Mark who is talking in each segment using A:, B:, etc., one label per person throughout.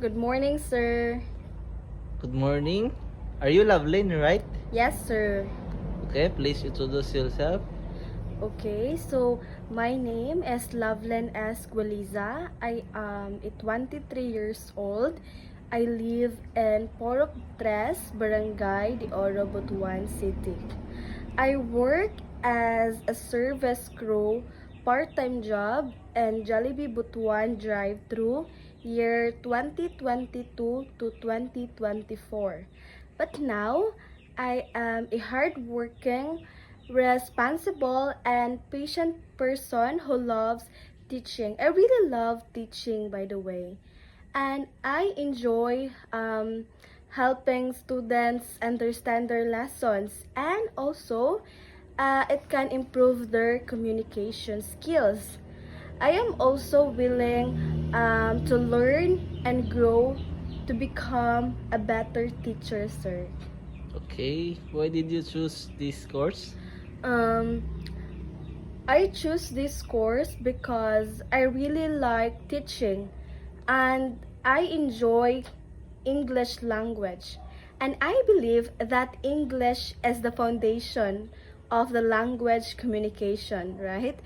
A: Good morning, sir.
B: Good morning. Are you Loveline, right?
A: Yes, sir.
B: Okay, please introduce yourself.
A: Okay, so my name is Loveland S. Gualiza. I am 23 years old. I live in Porok Tres, Barangay de Oro, Butuan City. I work as a service crew part-time job in Jollibee Butuan drive-thru year 2022 to 2024. But now, I am a hardworking, responsible, and patient person who loves teaching. I really love teaching, by the way. And I enjoy helping students understand their lessons, and also it can improve their communication skills. I am also willing to learn and grow to become a better teacher, sir.
B: Okay, why did you choose this course?
A: Um, I choose this course because I really like teaching and I enjoy English language. And I believe that English is the foundation of the language communication, right?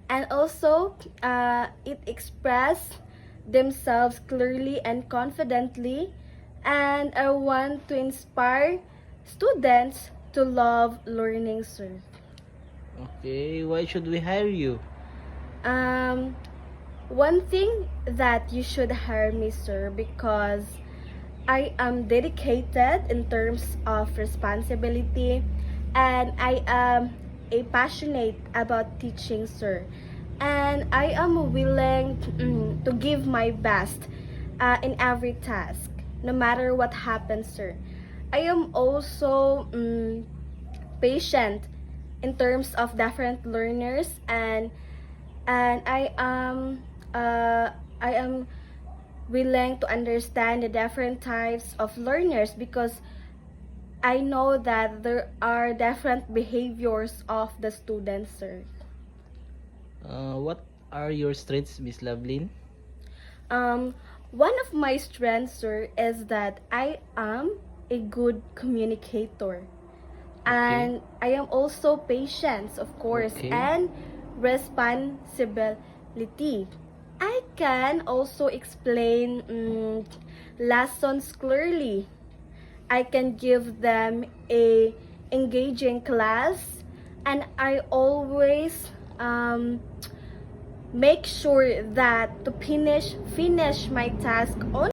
A: And also, it express themselves clearly and confidently. And I want to inspire students to love learning, sir.
B: Okay, why should we hire you?
A: Um, One thing that you should hire me, sir, because I am dedicated in terms of responsibility and I am a passionate about teaching, sir. And I am willing to give my best in every task, no matter what happens, sir. I am also patient in terms of different learners and uh, I am willing to understand the different types of learners because I know that there are different behaviors of the students, sir.
B: What are your strengths, Miss Loveline?
A: Um, One of my strengths, sir, is that I am a good communicator.
B: Okay,
A: And I am also patient, of course,
B: okay,
A: and responsibility. I can also explain lessons clearly. I can give them a engaging class, and I always make sure that to finish my task on